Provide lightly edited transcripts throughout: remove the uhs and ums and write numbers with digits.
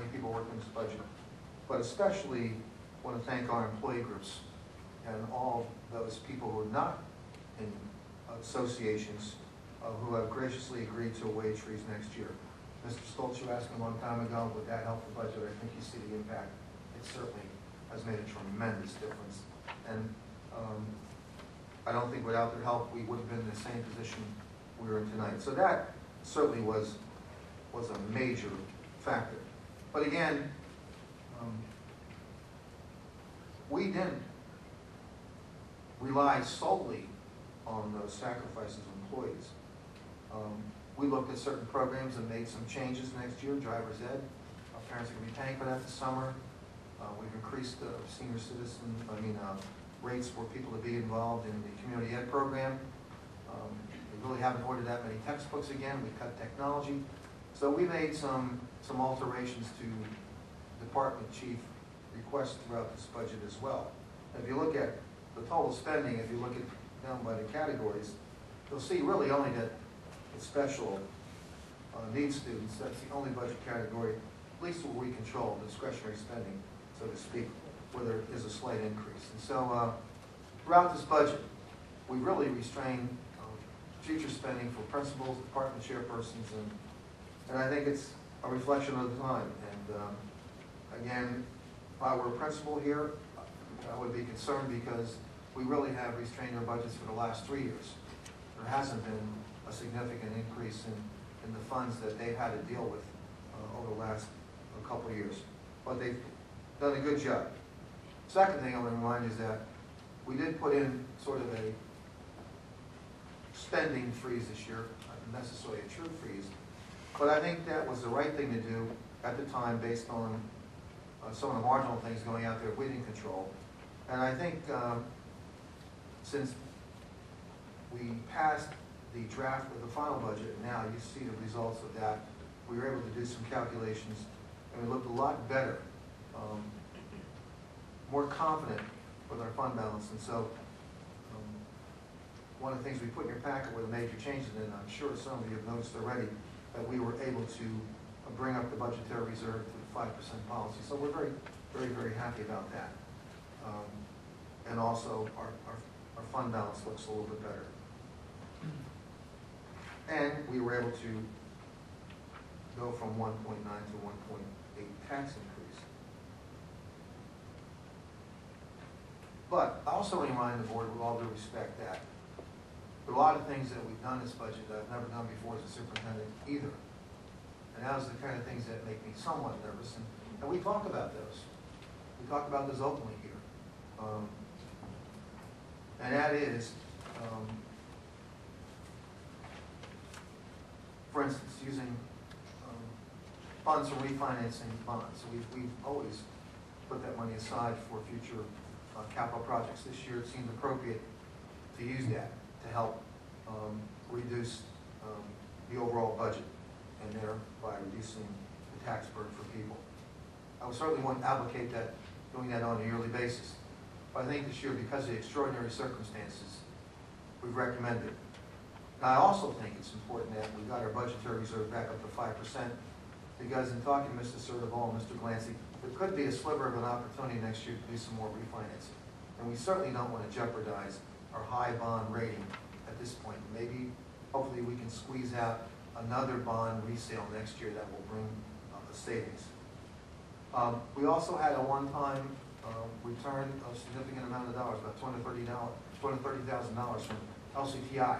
many people working on this budget, but especially want to thank our employee groups and all those people who are not in associations who have graciously agreed to a wage freeze next year. Mr. Stoltz, you asked a long time ago, would that help the budget? I think you see the impact. It certainly has made a tremendous difference. And I don't think without their help, we would have been in the same position we were in tonight. So that certainly was a major factor. But again, we didn't rely solely on those sacrifices of employees. We looked at certain programs and made some changes next year. Driver's ed, our parents are going to be paying for that this summer. We've increased senior citizen, rates for people to be involved in the community ed program. We really haven't ordered that many textbooks again. We cut technology. So we made some alterations to department chief requests throughout this budget as well. If you look at the total spending, if you look at down by the categories, you'll see really only that the special needs students, that's the only budget category, at least where we control discretionary spending, so to speak, where there is a slight increase. And so throughout this budget, we really restrained future spending for principals, department chairpersons, and I think it's a reflection of the time. And again, if I were a principal here, I would be concerned because we really have restrained our budgets for the last 3 years. There hasn't been a significant increase in the funds that they've had to deal with over the last couple of years. But they've done a good job. Second thing I want to remind you is that we did put in sort of a spending freeze this year, not necessarily a true freeze, but I think that was the right thing to do at the time based on some of the marginal things going out there we didn't control. And I think since we passed the draft of the final budget, and now you see the results of that, we were able to do some calculations, and we looked a lot better, more confident with our fund balance. And so one of the things we put in your packet were the major changes, and I'm sure some of you have noticed already that we were able to bring up the budgetary reserve to the 5% policy. So we're very, very, very happy about that. And also our fund balance looks a little bit better. And we were able to go from 1.9 to 1.8 tax increase. But I also remind the board, with all due respect, that there are a lot of things that we've done in this budget that I've never done before as a superintendent either. And those are the kind of things that make me somewhat nervous. And we talk about those. We talk about those openly here. And that is, for instance, using funds from refinancing bonds. So we've always put that money aside for future capital projects. This year it seemed appropriate to use that to help reduce the overall budget and thereby reducing the tax burden for people. I would certainly want to advocate that, doing that on a yearly basis. But I think this year, because of the extraordinary circumstances, we've recommended. Now, I also think it's important that we got our budgetary reserve back up to 5%, because in talking to Mr. Sertavall and Mr. Glancy, there could be a sliver of an opportunity next year to do some more refinancing. And we certainly don't want to jeopardize our high bond rating at this point. Maybe, hopefully, we can squeeze out another bond resale next year that will bring the savings. We also had a one-time return of a significant amount of dollars, about $230,000 from LCTI.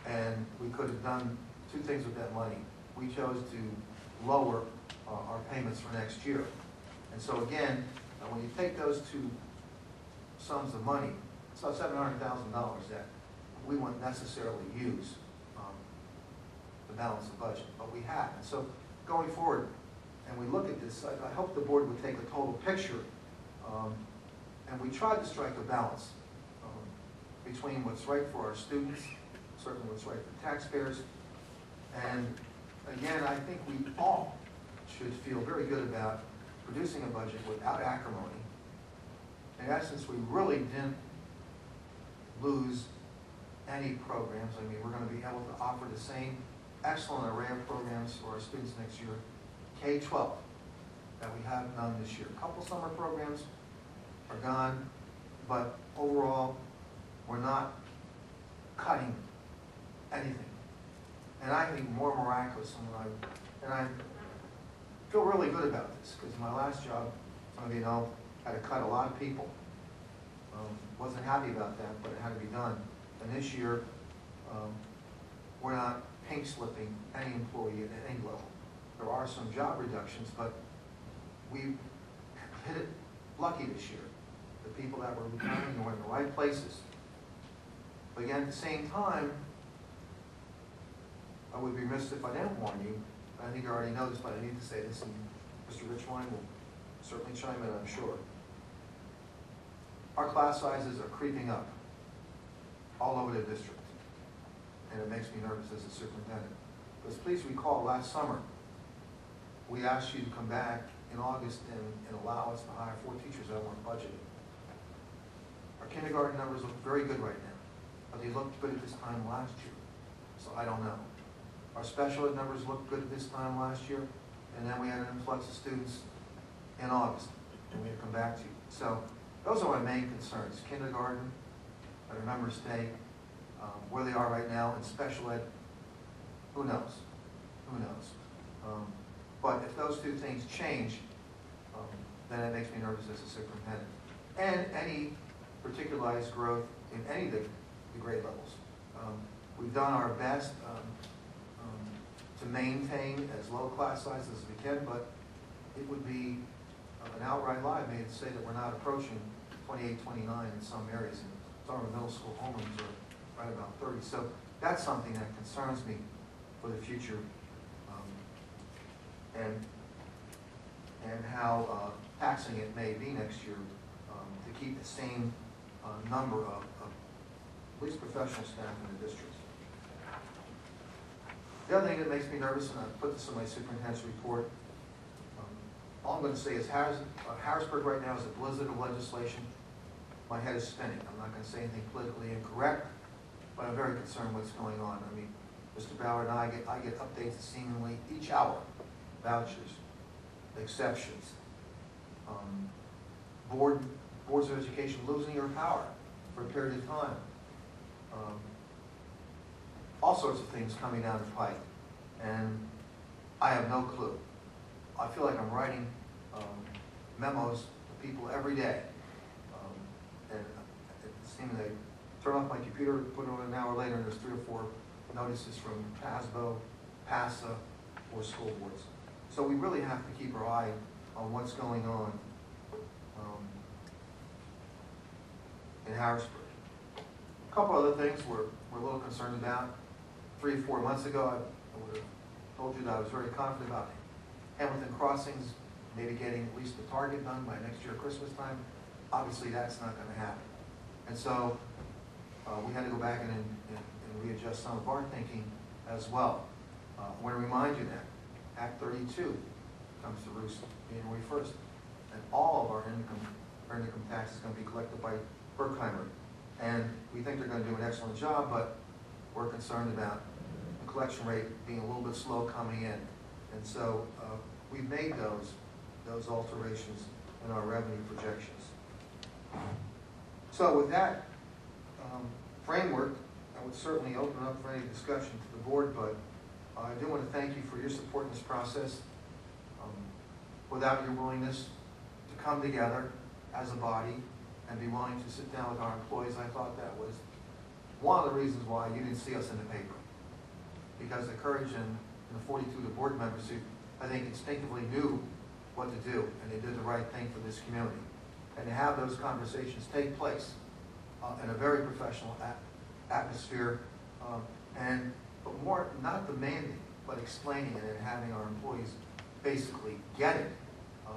And we could have done two things with that money. We chose to lower our payments for next year. And so again, when you take those two sums of money, it's about $700,000 that we wouldn't necessarily use to balance the budget, but we have. And so going forward, and we look at this, I hope the board would take a total picture, and we tried to strike a balance between what's right for our students, certainly what's right for taxpayers, and again, I think we all should feel very good about producing a budget without acrimony. In essence, we really didn't lose any programs. I mean, we're going to be able to offer the same excellent array of programs for our students next year K-12 that we haven't done this year. A couple summer programs are gone, but overall, we're not cutting anything. And I think more miraculous, and I feel really good about this, because my last job, some of you know, had to cut a lot of people. Wasn't happy about that, but it had to be done. And this year, we're not pink slipping any employee at any level. There are some job reductions, but we hit it lucky this year. The people that were retiring were in the right places. But again, at the same time, I would be remiss if I didn't warn you. I think you already know this, but I need to say this, and Mr. Richwine will certainly chime in, I'm sure. Our class sizes are creeping up all over the district, and it makes me nervous as a superintendent. Because please recall, last summer, we asked you to come back in August and allow us to hire 4 teachers that weren't budgeted. Our kindergarten numbers look very good right now, but they looked good at this time last year, so I don't know. Our special ed numbers looked good at this time last year, and then we had an influx of students in August, and we had to come back to you. So those are my main concerns. Kindergarten, our numbers stay where they are right now, and special ed, who knows? Who knows? But if those 2 things change, then it makes me nervous as a superintendent. And any particularized growth in any of the grade levels. We've done our best to maintain as low class sizes as we can, but it would be an outright lie made to say that we're not approaching 28, 29 in some areas. And some of our middle school homerooms are right about 30. So that's something that concerns me for the future, and how taxing it may be next year to keep the same number of at least professional staff in the district. The other thing that makes me nervous, and I put this in my superintendent's report, all I'm going to say is Harrisburg right now is a blizzard of legislation. My head is spinning. I'm not going to say anything politically incorrect, but I'm very concerned what's going on. I mean, Mr. Bauer and I get updates seemingly each hour. Vouchers, exceptions, boards of education losing their power for a period of time. All sorts of things coming down the pike, and I have no clue. I feel like I'm writing memos to people every day, and it seems they turn off my computer, put it on an hour later, and there's 3 or 4 notices from PASBO, PASA, or school boards. So we really have to keep our eye on what's going on in Harrisburg. A couple other things we're a little concerned about. 3 or 4 months ago, I would have told you that I was very confident about Hamilton Crossings maybe getting at least the target done by next year Christmas time. Obviously, that's not going to happen. And so we had to go back and readjust some of our thinking as well. I want to remind you that Act 32 comes to roost January 1st, and all of our income tax is going to be collected by Berkheimer. And we think they're going to do an excellent job, but we're concerned about the collection rate being a little bit slow coming in. And so we've made those alterations in our revenue projections. So with that framework, I would certainly open up for any discussion to the board, but I do want to thank you for your support in this process. Without your willingness to come together as a body and be willing to sit down with our employees, I thought that was one of the reasons why you didn't see us in the paper. Because the courage and the 42 of the board members who, I think, instinctively knew what to do, and they did the right thing for this community. And to have those conversations take place in a very professional atmosphere, but more, not demanding, but explaining it and having our employees basically get it,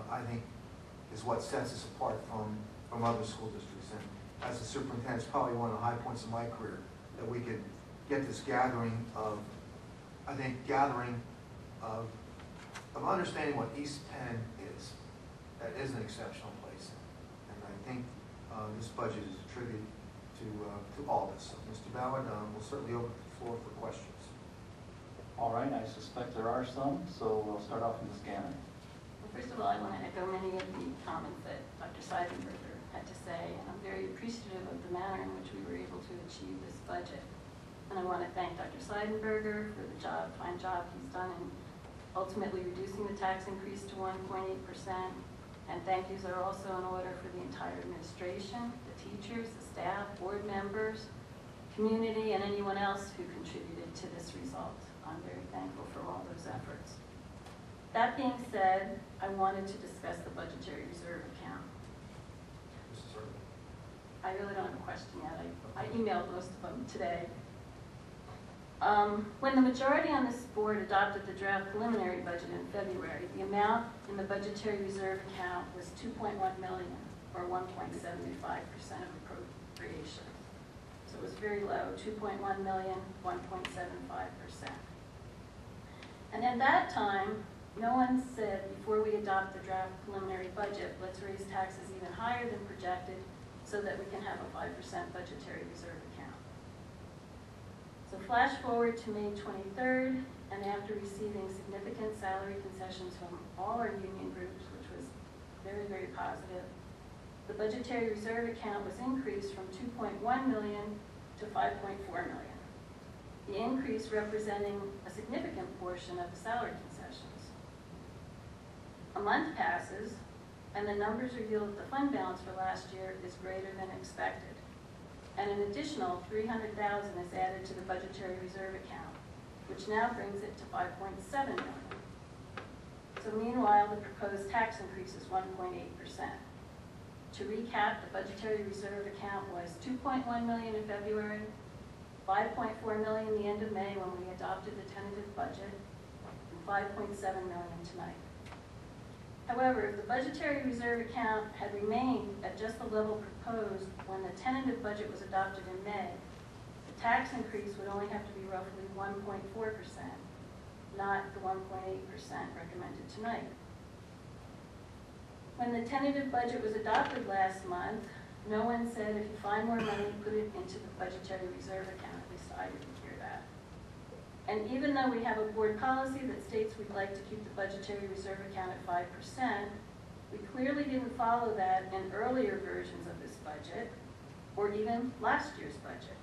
I think is what sets us apart from other school districts. And as a superintendent, it's probably one of the high points of my career that we could get this gathering of understanding what East Penn is. That is an exceptional place. And I think this budget is a tribute to all this. So, Mr. Ballard, we'll certainly open the floor for questions. All right, I suspect there are some, so we'll start off in the scanner. Well, first of all, I want to echo many of the comments that Dr. Seidenberger had to say, and I'm very appreciative of the manner in which we were able to achieve this budget. And I want to thank Dr. Seidenberger for the fine job he's done in ultimately reducing the tax increase to 1.8%. And thank yous are also in order for the entire administration, the teachers, the staff, board members, community, and anyone else who contributed to this result. I'm very thankful for all those efforts. That being said, I wanted to discuss the budgetary reserve account. Mrs. Irvin. I really don't have a question yet. I emailed most of them today. When the majority on this board adopted the draft preliminary budget in February, the amount in the budgetary reserve account was $2.1 million, or 1.75% of appropriation. So it was very low, 2.1 million, 1.75%. And at that time, no one said, before we adopt the draft preliminary budget, let's raise taxes even higher than projected so that we can have a 5% budgetary reserve account. So flash forward to May 23rd, and after receiving significant salary concessions from all our union groups, which was very, very positive, the budgetary reserve account was increased from 2.1 million to 5.4 million. The increase representing a significant portion of the salary concessions. A month passes, and the numbers reveal that the fund balance for last year is greater than expected. And an additional $300,000 is added to the budgetary reserve account, which now brings it to 5.7 million. So meanwhile, the proposed tax increase is 1.8%. To recap, the budgetary reserve account was 2.1 million in February, 5.4 million the end of May when we adopted the tentative budget, and 5.7 million tonight. However, if the budgetary reserve account had remained at just the level proposed when the tentative budget was adopted in May, the tax increase would only have to be roughly 1.4%, not the 1.8% recommended tonight. When the tentative budget was adopted last month, no one said if you find more money, put it into the budgetary reserve account. At least I didn't hear that. And even though we have a board policy that states we'd like to keep the budgetary reserve account at 5%, we clearly didn't follow that in earlier versions of this budget, or even last year's budget.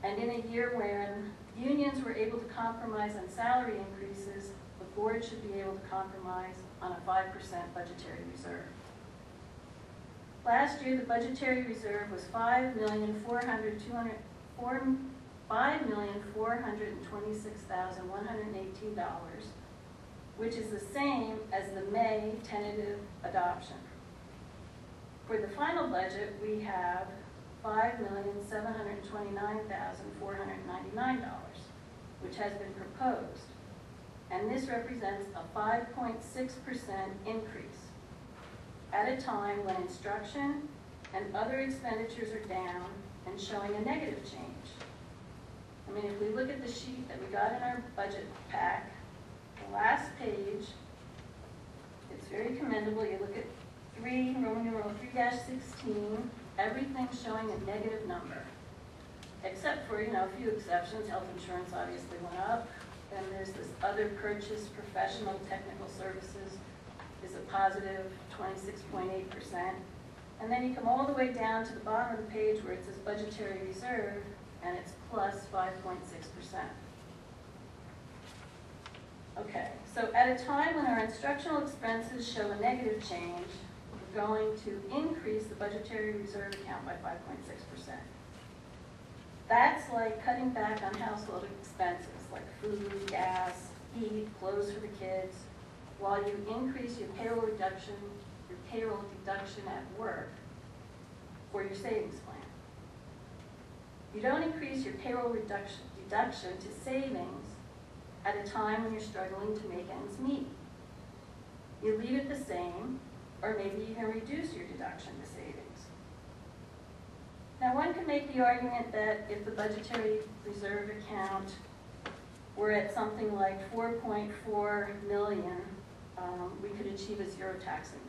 And in a year when unions were able to compromise on salary increases, the board should be able to compromise on a 5% budgetary reserve. Last year, the budgetary reserve was $5,426,118, which is the same as the May tentative adoption. For the final budget, we have $5,729,499, which has been proposed. And this represents a 5.6% increase at a time when instruction and other expenditures are down and showing a negative change. I mean, if we look at the sheet that we got in our budget pack, the last page, it's very commendable. You look at Roman numeral 3-16, everything's showing a negative number, except for, a few exceptions. Health insurance obviously went up. Then there's this other purchase, professional technical services is a positive 26.8%. And then you come all the way down to the bottom of the page where it says budgetary reserve, and it's plus 5.6%. Okay, so at a time when our instructional expenses show a negative change, we're going to increase the budgetary reserve account by 5.6%. That's like cutting back on household expenses like food, gas, heat, clothes for the kids, while you increase your payroll deduction at work for your savings plan. You don't increase your payroll deduction to savings at a time when you're struggling to make ends meet. You leave it the same, or maybe you can reduce your deduction to savings. Now, one could make the argument that if the budgetary reserve account were at something like 4.4 million, we could achieve a zero tax increase.